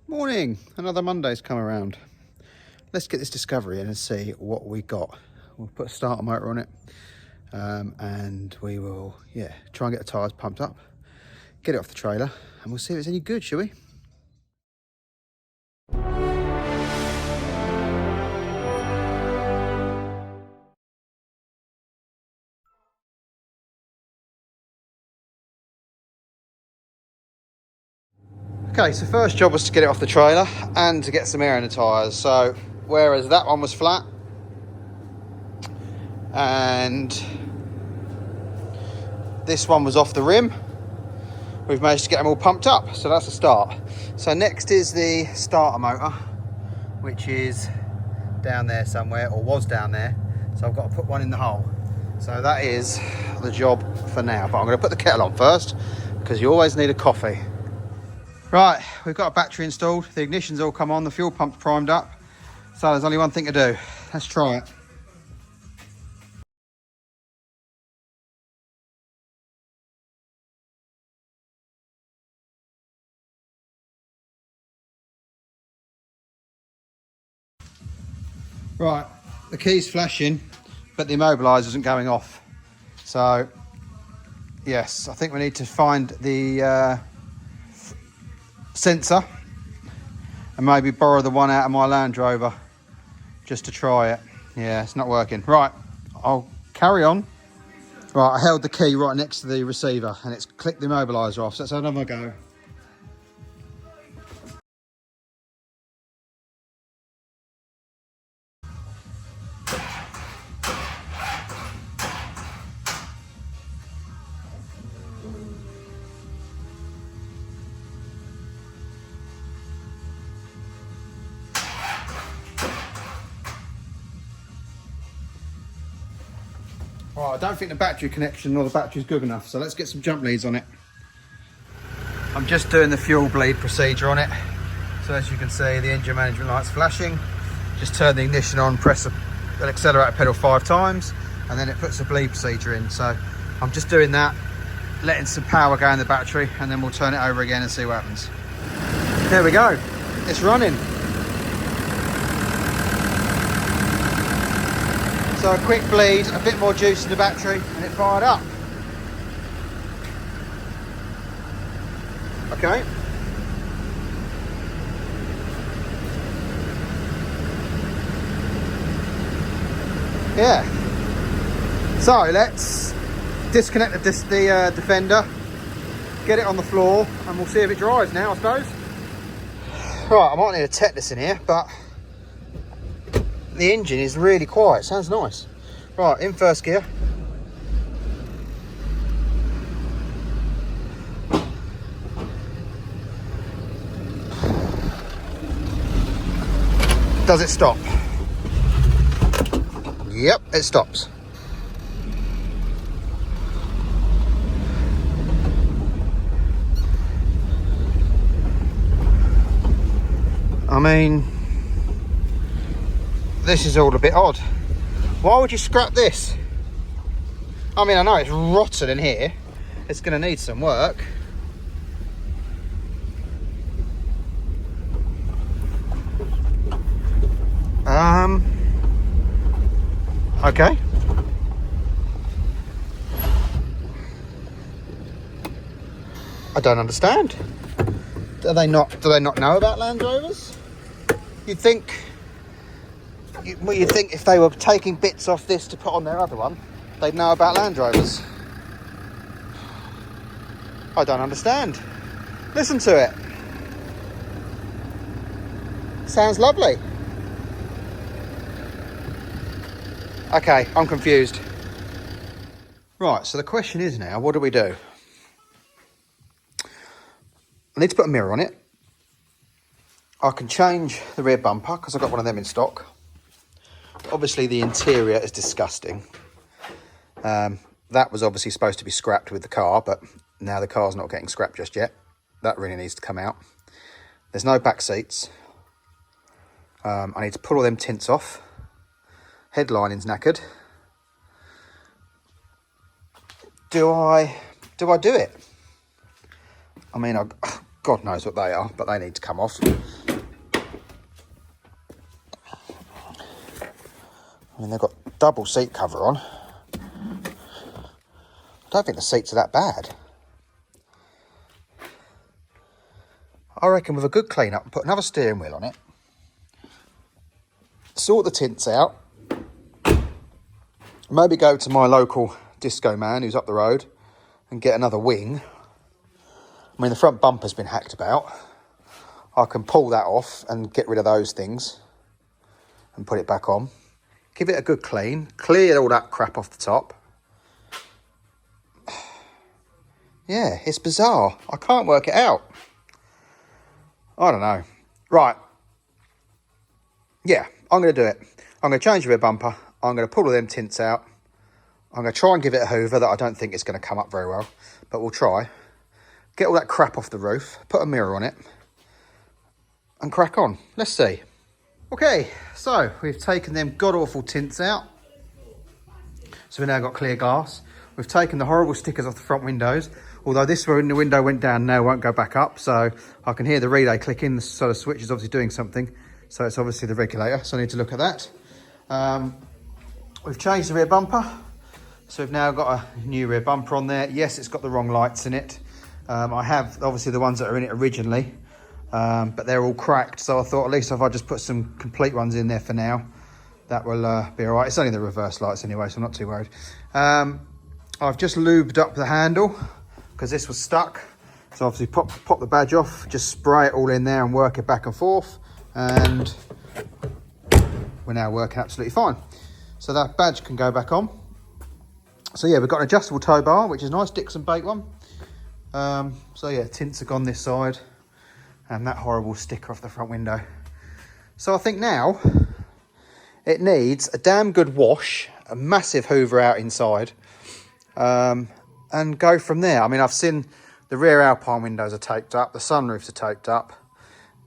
Morning, another Monday's come around. Let's get this Discovery in and see what we got. We'll put a starter motor on it and we will, try and get the tyres pumped up, get it off the trailer and we'll see if it's any good, shall we? Okay, so first job was to get it off the trailer and to get some air in the tyres. So whereas that one was flat and this one was off the rim, we've managed to get them all pumped up, so that's a start. So next is the starter motor, which is down there somewhere, or was down there, so I've got to put one in the hole. So that is the job for now, but I'm going to put the kettle on first because you always need a coffee. Right, we've got a battery installed, the ignition's all come on, the fuel pump's primed up, so there's only one thing to do. Let's try it. Right, the key's flashing, but the immobiliser isn't going off. So, yes, I think we need to find the sensor and maybe borrow the one out of my Land Rover just to try it. Yeah, it's not working. Right, I'll carry on. Right, I held the key right next to the receiver and it's clicked the immobiliser off, so let's have another go. Right, I don't think the battery connection or the battery's good enough, so let's get some jump leads on it. I'm just doing the fuel bleed procedure on it. So as you can see, the engine management light's flashing. Just turn the ignition on, press the accelerator pedal 5 times, and then it puts the bleed procedure in. So I'm just doing that, letting some power go in the battery, and then we'll turn it over again and see what happens. There we go, it's running. So a quick bleed, a bit more juice in the battery, and it fired up. Okay. Yeah. So let's disconnect the defender, get it on the floor, and we'll see if it drives now, I suppose. Right, I might need a tetanus in here, but the engine is really quiet, sounds nice. Right, in first gear. Does it stop? Yep, it stops. I mean, this is all a bit odd. Why would you scrap this? I mean, I know it's rotten in here. It's going to need some work. Okay. I don't understand. Do they not know about Land Rovers? You'd think if they were taking bits off this to put on their other one, they'd know about Land Rovers. I don't understand. Listen to it. Sounds lovely. Okay, I'm confused. Right, so the question is now, what do we do? I need to put a mirror on it. I can change the rear bumper because I've got one of them in stock. Obviously the interior is disgusting. That was obviously supposed to be scrapped with the car, but now the car's not getting scrapped just yet. That really needs to come out. There's no back seats. I need to pull all them tints off. Headlining's knackered. Do I do it? I mean, I've God knows what they are, but they need to come off. I mean, they've got double seat cover on. I don't think the seats are that bad. I reckon with a good clean up and put another steering wheel on it, sort the tints out, maybe go to my local disco man who's up the road and get another wing. I mean, the front bumper's been hacked about. I can pull that off and get rid of those things and put it back on. Give it a good clean, clear all that crap off the top. Yeah, it's bizarre. I can't work it out. I don't know. Right. Yeah, I'm going to do it. I'm going to change the rear bumper. I'm going to pull all them tints out. I'm going to try and give it a hoover that I don't think is going to come up very well, but we'll try. Get all that crap off the roof, put a mirror on it, and crack on. Let's see. Okay, so we've taken them god-awful tints out. So we've now got clear glass. We've taken the horrible stickers off the front windows. Although this one, the window went down now, won't go back up. So I can hear the relay clicking, so the switch is obviously doing something. So it's obviously the regulator, so I need to look at that. We've changed the rear bumper. So we've now got a new rear bumper on there. Yes, it's got the wrong lights in it. I have obviously the ones that are in it originally. But they're all cracked, so I thought at least if I just put some complete ones in there for now, that will be all right. It's only the reverse lights anyway, so I'm not too worried. I've just lubed up the handle because this was stuck, so obviously pop the badge off, just spray it all in there and work it back and forth, and we're now working absolutely fine. So that badge can go back on. So yeah, we've got an adjustable tow bar, which is nice, Dixon Bake one. So yeah, tints are gone this side, and that horrible sticker off the front window. So I think now it needs a damn good wash, a massive hoover out inside, and go from there. I mean, I've seen the rear Alpine windows are taped up, the sunroofs are taped up,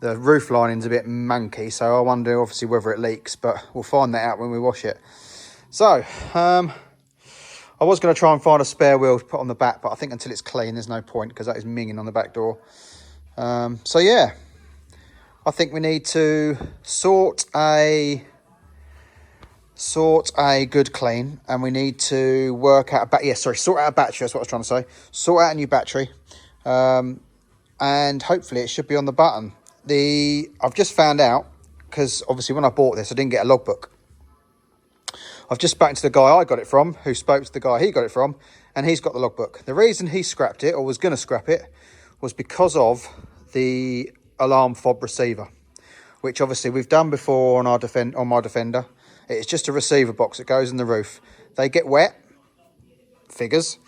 the roof lining's a bit manky, so I wonder obviously whether it leaks, but we'll find that out when we wash it. So, I was going to try and find a spare wheel to put on the back, but I think until it's clean, there's no point because that is minging on the back door. So yeah, I think we need to sort a good clean, and we need to work out sort out a battery. That's what I was trying to say. Sort out a new battery, and hopefully it should be on the button. I've just found out, because obviously when I bought this, I didn't get a logbook. I've just spoken to the guy I got it from, who spoke to the guy he got it from, and he's got the logbook. The reason he scrapped it, or was going to scrap it, was because of the alarm fob receiver, which obviously we've done before on my Defender. It's just a receiver box that goes in the roof. They get wet, figures,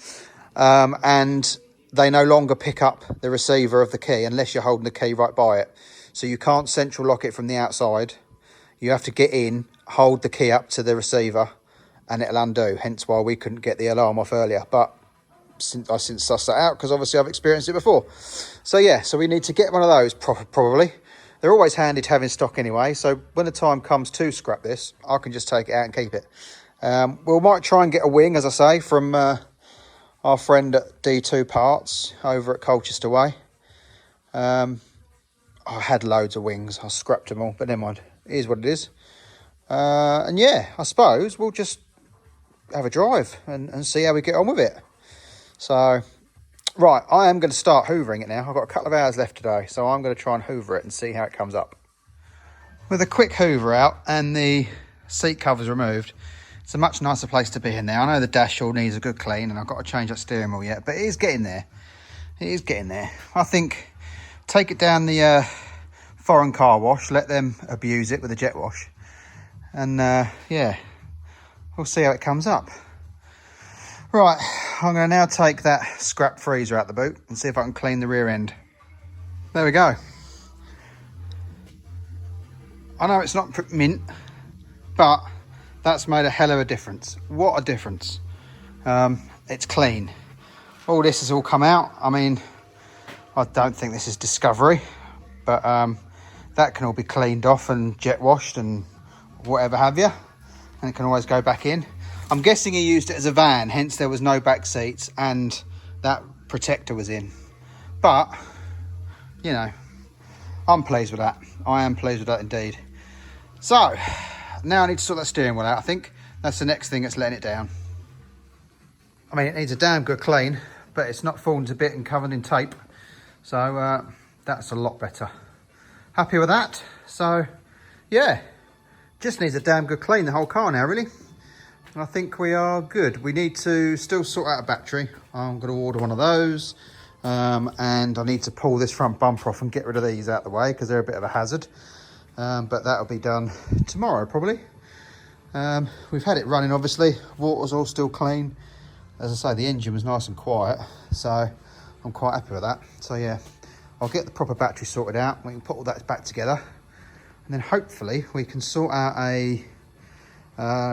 and they no longer pick up the receiver of the key unless you're holding the key right by it. So you can't central lock it from the outside. You have to get in, hold the key up to the receiver, and it'll undo. Hence why we couldn't get the alarm off earlier. But since sussed that out, because obviously I've experienced it before. So yeah, so we need to get one of those probably. They're always handy to have in stock anyway, so when the time comes to scrap this, I can just take it out and keep it. We might try and get a wing, as I say, from our friend at D2 Parts over at Colchester Way. I had loads of wings, I scrapped them all, but never mind, it is what it is. And yeah, I suppose we'll just have a drive and see how we get on with it. So, right, I am going to start hoovering it now. I've got a couple of hours left today, so I'm going to try and hoover it and see how it comes up. With a quick hoover out and the seat covers removed, it's a much nicer place to be in now. I know the dash all needs a good clean, and I've got to change that steering wheel yet, but it is getting there. It is getting there. I think take it down the foreign car wash, let them abuse it with a jet wash, and yeah, we'll see how it comes up. Right, I'm going to now take that scrap freezer out the boot and see if I can clean the rear end. There we go. I know it's not mint, but that's made a hell of a difference. What a difference. It's clean. All this has all come out. I mean, I don't think this is Discovery, but that can all be cleaned off and jet washed and whatever have you, and it can always go back in. I'm guessing he used it as a van, hence there was no back seats and that protector was in. But you know, I'm pleased with that. I am pleased with that indeed. So now I need to sort that steering wheel out. I think that's the next thing that's letting it down. I mean, it needs a damn good clean, but it's not fallen to bit and covered in tape. So that's a lot better. Happy with that. So yeah, just needs a damn good clean, the whole car now, really. And I think we are good. We need to still sort out a battery. I'm going to order one of those. And I need to pull this front bumper off and get rid of these out the way because they're a bit of a hazard. But that'll be done tomorrow, probably. We've had it running, obviously. Water's all still clean. As I say, the engine was nice and quiet. So I'm quite happy with that. So yeah, I'll get the proper battery sorted out. We can put all that back together. And then hopefully we can sort out a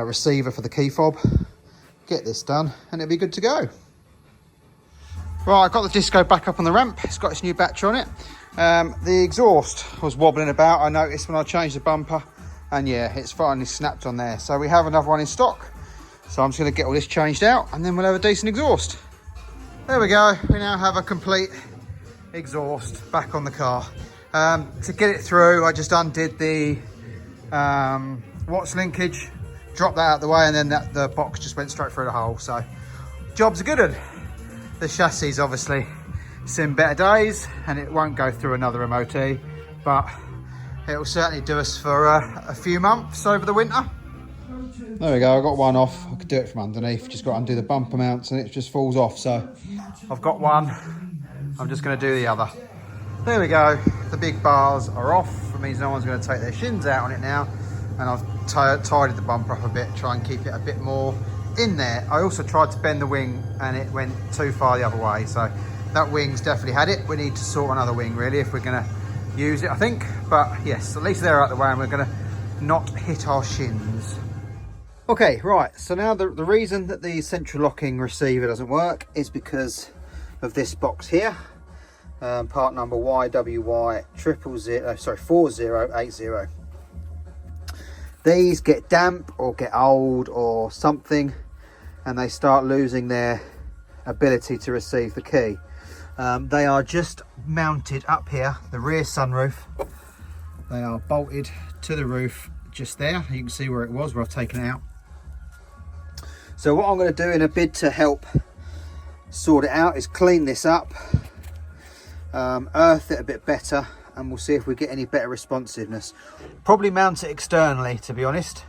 receiver for the key fob, get this done, and it'll be good to go. Right, I've got the disco back up on the ramp. It's got its new battery on it. The exhaust was wobbling about, I noticed when I changed the bumper, and yeah, it's finally snapped on there. So we have another one in stock. So I'm just going to get all this changed out, and then we'll have a decent exhaust. There we go. We now have a complete exhaust back on the car. To get it through, I just undid the watch linkage, dropped that out of the way, and then the box just went straight through the hole. So job's a good one. The chassis obviously seen better days, and it won't go through another MOT, but it will certainly do us for a few months over the winter. There we go, I got one off. I could do it from underneath, just got to undo the bumper mounts and it just falls off. So I've got one, I'm just going to do the other. There we go, the big bars are off. It means no one's going to take their shins out on it now. And I've tidied the bumper up a bit, try and keep it a bit more in there. I also tried to bend the wing and it went too far the other way. So that wing's definitely had it. We need to sort another wing really if we're going to use it, I think. But yes, at least they're out the way and we're going to not hit our shins. Okay, right, so now the reason that the central locking receiver doesn't work is because of this box here. Part number YWY 4080. These get damp or get old or something, and they start losing their ability to receive the key. They are just mounted up here, the rear sunroof. They are bolted to the roof just there. You can see where it was, where I've taken it out. So what I'm going to do in a bid to help sort it out is clean this up, earth it a bit better, and we'll see if we get any better responsiveness. Probably mount it externally, to be honest,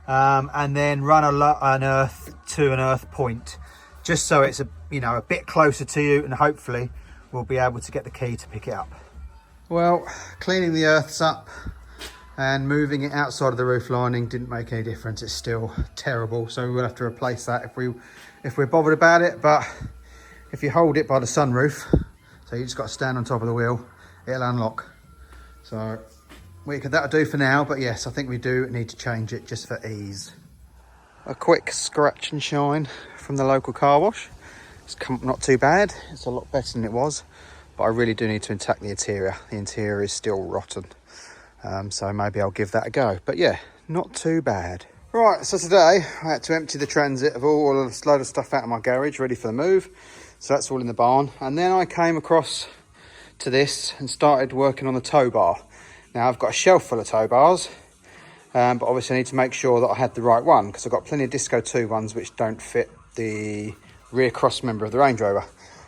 and then run an earth to an earth point, just so it's a bit closer to you, and hopefully we'll be able to get the key to pick it up. Well, cleaning the earths up and moving it outside of the roof lining didn't make any difference. It's still terrible, so we'll have to replace that if we're bothered about it. But if you hold it by the sunroof, so you just got to stand on top of the wheel, it'll unlock. So that'll do for now, but yes, I think we do need to change it just for ease. A quick scratch and shine from the local car wash. It's not too bad, it's a lot better than it was, but I really do need to attack the interior. The interior is still rotten. So maybe I'll give that a go, but yeah, not too bad. Right, so today I had to empty the transit of all this load of stuff out of my garage ready for the move. So that's all in the barn. And then I came across to this and started working on the tow bar. Now I've got a shelf full of tow bars, but obviously I need to make sure that I had the right one, because I've got plenty of Disco 2 ones which don't fit the rear cross member of the Range Rover.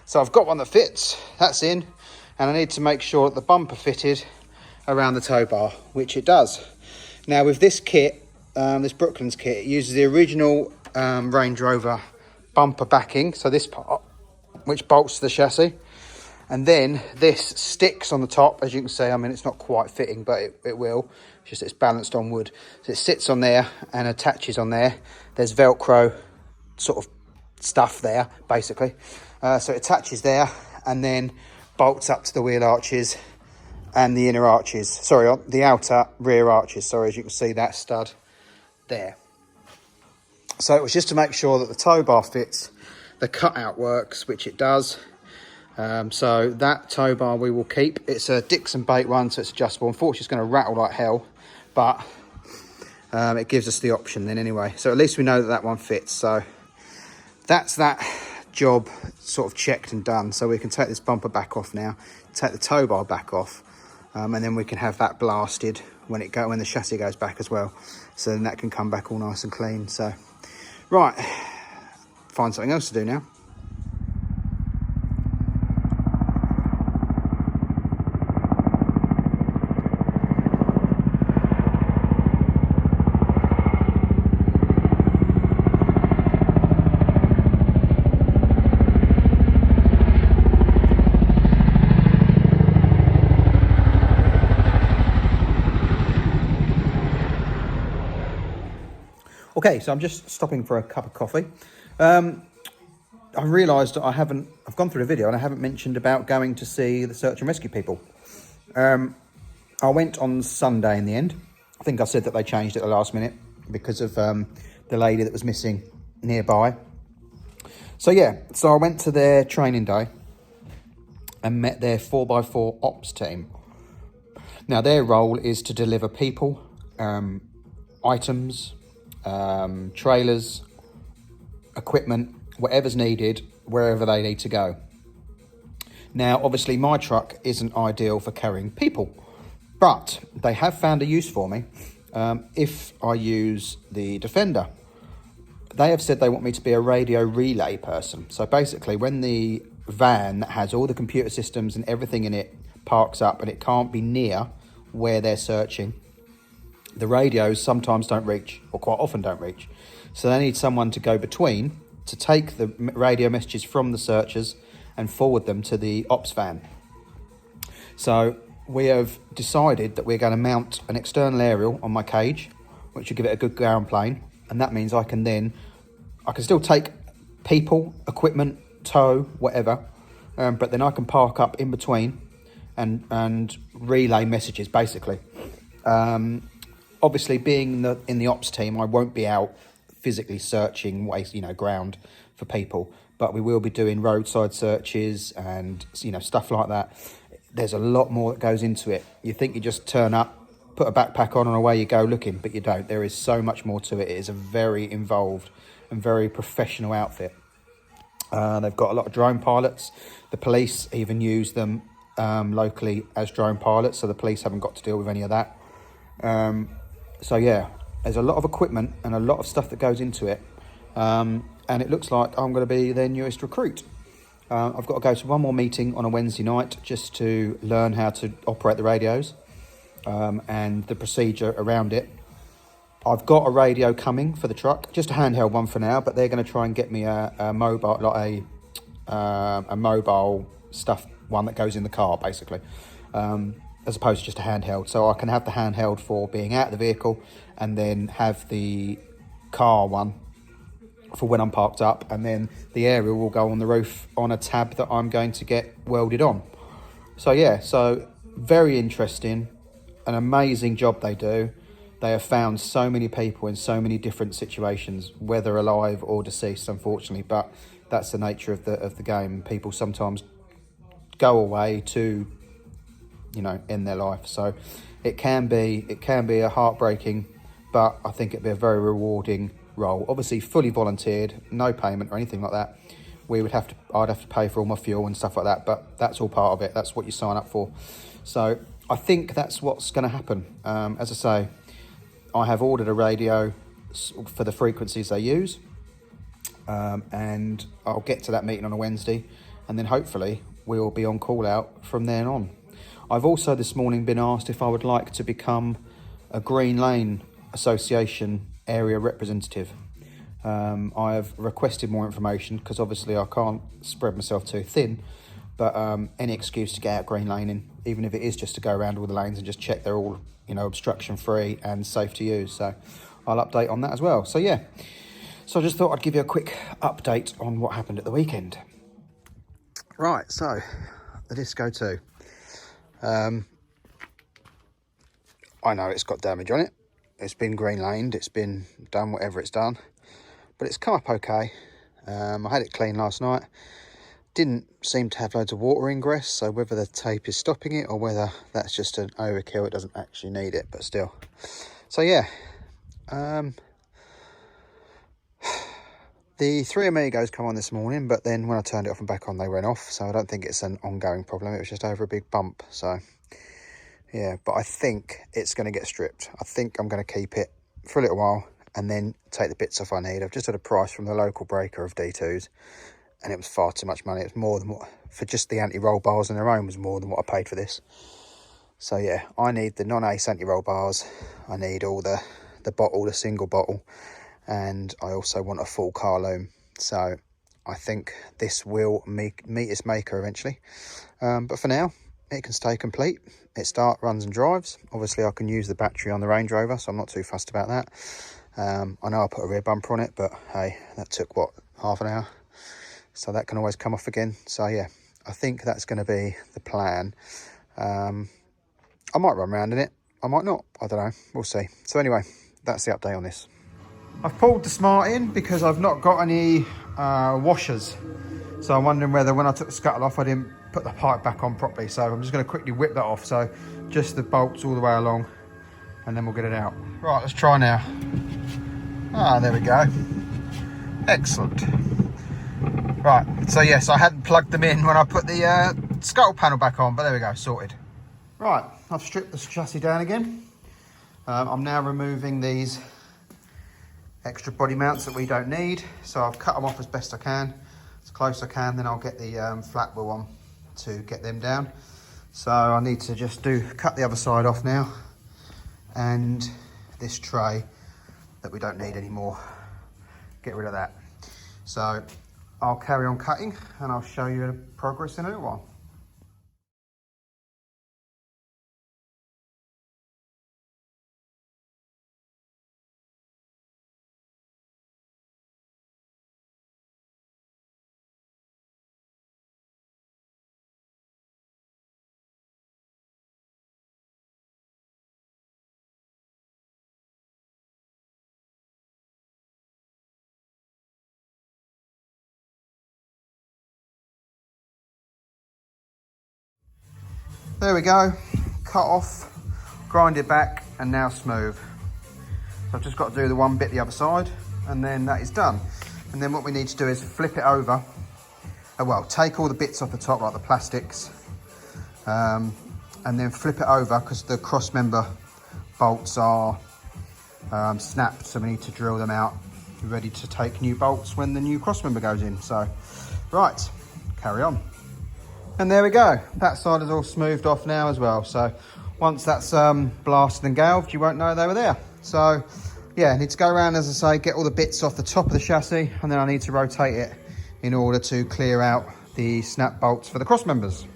So I've got one that fits, that's in, and I need to make sure that the bumper fitted around the tow bar, which it does. Now with this kit, this Brooklands kit, it uses the original Range Rover bumper backing, so this part, which bolts to the chassis, and then this sticks on the top, as you can see. I mean, it's not quite fitting, but it will. It's just it's balanced on wood, so it sits on there and attaches on there. There's Velcro sort of stuff there, basically. So it attaches there and then bolts up to the wheel arches and the inner arches, sorry, the outer rear arches, sorry, as you can see that stud there. So it was just to make sure that the tow bar fits, the cutout works, which it does. So that tow bar we will keep. It's a Dixon bait one, so it's adjustable. Unfortunately, it's going to rattle like hell, but it gives us the option then anyway. So at least we know that that one fits. So that's that job sort of checked and done. So we can take this bumper back off now, take the tow bar back off, and then we can have that blasted when the chassis goes back as well. So then that can come back all nice and clean. So, right, find something else to do now. Okay, so I'm just stopping for a cup of coffee. I realised that I've gone through the video and I haven't mentioned about going to see the search and rescue people. I went on Sunday in the end. I think I said that they changed it at the last minute because of the lady that was missing nearby. So yeah, so I went to their training day and met their 4x4 ops team. Now their role is to deliver people, items, trailers, equipment, whatever's needed, wherever they need to go. Now, obviously, my truck isn't ideal for carrying people, but they have found a use for me if I use the Defender. They have said they want me to be a radio relay person. So basically, when the van that has all the computer systems and everything in it parks up and it can't be near where they're searching, the radios sometimes don't reach, or quite often don't reach. So they need someone to go between to take the radio messages from the searchers and forward them to the ops van. So we have decided that we're going to mount an external aerial on my cage, which will give it a good ground plane. And that means I can still take people, equipment, tow, whatever, but then I can park up in between and relay messages, basically. Obviously, being in the ops team, I won't be out physically searching ground for people, but we will be doing roadside searches and stuff like that. There's a lot more that goes into it. You think you just turn up, put a backpack on and away you go looking, but you don't. There is so much more to it. It is a very involved and very professional outfit. They've got a lot of drone pilots. The police even use them locally as drone pilots, so the police haven't got to deal with any of that. So yeah, there's a lot of equipment and a lot of stuff that goes into it. And it looks like I'm going to be their newest recruit. I've got to go to one more meeting on a Wednesday night just to learn how to operate the radios and the procedure around it. I've got a radio coming for the truck, just a handheld one for now, but they're going to try and get me a mobile, like a mobile stuff one that goes in the car, basically. As opposed to just a handheld. So I can have the handheld for being out of the vehicle and then have the car one for when I'm parked up, and then the aerial will go on the roof on a tab that I'm going to get welded on. So yeah, so very interesting, an amazing job they do. They have found so many people in so many different situations, whether alive or deceased, unfortunately, but that's the nature of the game. People sometimes go away to end their life. So it can be a heartbreaking, but I think it'd be a very rewarding role. Obviously fully volunteered, no payment or anything like that. I'd have to pay for all my fuel and stuff like that, but that's all part of it. That's what you sign up for. So I think that's what's going to happen. As I say, I have ordered a radio for the frequencies they use, and I'll get to that meeting on a Wednesday, and then hopefully we'll be on call out from then on. I've also this morning been asked if I would like to become a Green Lane Association area representative. I have requested more information because obviously I can't spread myself too thin, but any excuse to get out Green Lane, in, even if it is just to go around all the lanes and just check they're all obstruction free and safe to use. So I'll update on that as well. So yeah, so I just thought I'd give you a quick update on what happened at the weekend. Right, so the Disco 2. I know it's got damage on it. It's been green laned, it's been done whatever it's done, but it's come up okay. I had it cleaned last night. Didn't seem to have loads of water ingress, so whether the tape is stopping it or whether that's just an overkill, it doesn't actually need it, but still. So yeah, The three amigos come on this morning, but then when I turned it off and back on, they went off. So I don't think it's an ongoing problem. It was just over a big bump. So yeah, but I think it's going to get stripped. I think I'm going to keep it for a little while and then take the bits off I need. I've just had a price from the local breaker of D2s, and it was far too much money. It was more than what, for just the anti-roll bars on their own, was more than what I paid for this. So yeah, I need the non-ace anti-roll bars. I need all the bottle, the single bottle, and I also want a full car loom. So I think this will meet its maker eventually. But for now, it can stay complete. It starts, runs and drives. Obviously I can use the battery on the Range Rover, so I'm not too fussed about that. I know I put a rear bumper on it, but hey, that took what, half an hour? So that can always come off again. So yeah, I think that's going to be the plan. I might run around in it, I might not, I don't know, we'll see. So anyway, that's the update on this. I've pulled the Smart in because I've not got any washers. So I'm wondering whether when I took the scuttle off, I didn't put the pipe back on properly. So I'm just going to quickly whip that off. So just the bolts all the way along, and then we'll get it out. Right, let's try now. Ah, there we go. Excellent. Right, so yes, I hadn't plugged them in when I put the scuttle panel back on, but there we go, sorted. Right, I've stripped the chassis down again. I'm now removing these extra body mounts that we don't need. So I've cut them off as best I can, as close as I can, then I'll get the flat wheel on to get them down. So I need to just cut the other side off now, and this tray that we don't need anymore, get rid of that. So I'll carry on cutting and I'll show you the progress in a little while. There we go, cut off, grind it back, and now smooth. So I've just got to do the one bit the other side, and then that is done. And then what we need to do is flip it over. Well, take all the bits off the top, like the plastics, and then flip it over, because the cross member bolts are snapped, so we need to drill them out, ready to take new bolts when the new cross member goes in. So, right, carry on. And there we go, that side is all smoothed off now as well. So once that's blasted and galved, you won't know they were there. So yeah, I need to go around, as I say, get all the bits off the top of the chassis, and then I need to rotate it in order to clear out the snap bolts for the cross members.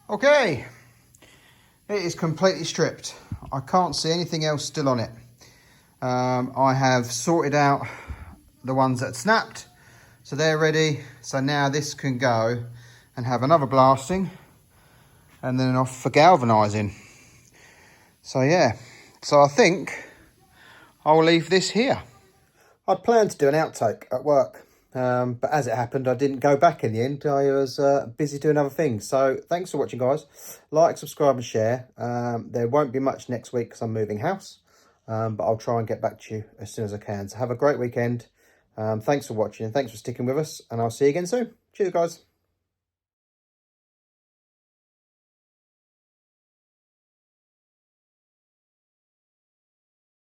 Okay, it is completely stripped. I can't see anything else still on it. I have sorted out the ones that snapped, so they're ready. So now this can go and have another blasting, and then off for galvanising. So yeah, so I think I'll leave this here. I'd planned to do an outtake at work, but as it happened, I didn't go back in the end. I was busy doing other things. So thanks for watching, guys. Like, subscribe and share. There won't be much next week because I'm moving house, but I'll try and get back to you as soon as I can. So have a great weekend. Thanks for watching and thanks for sticking with us, and I'll see you again soon. Cheers, guys.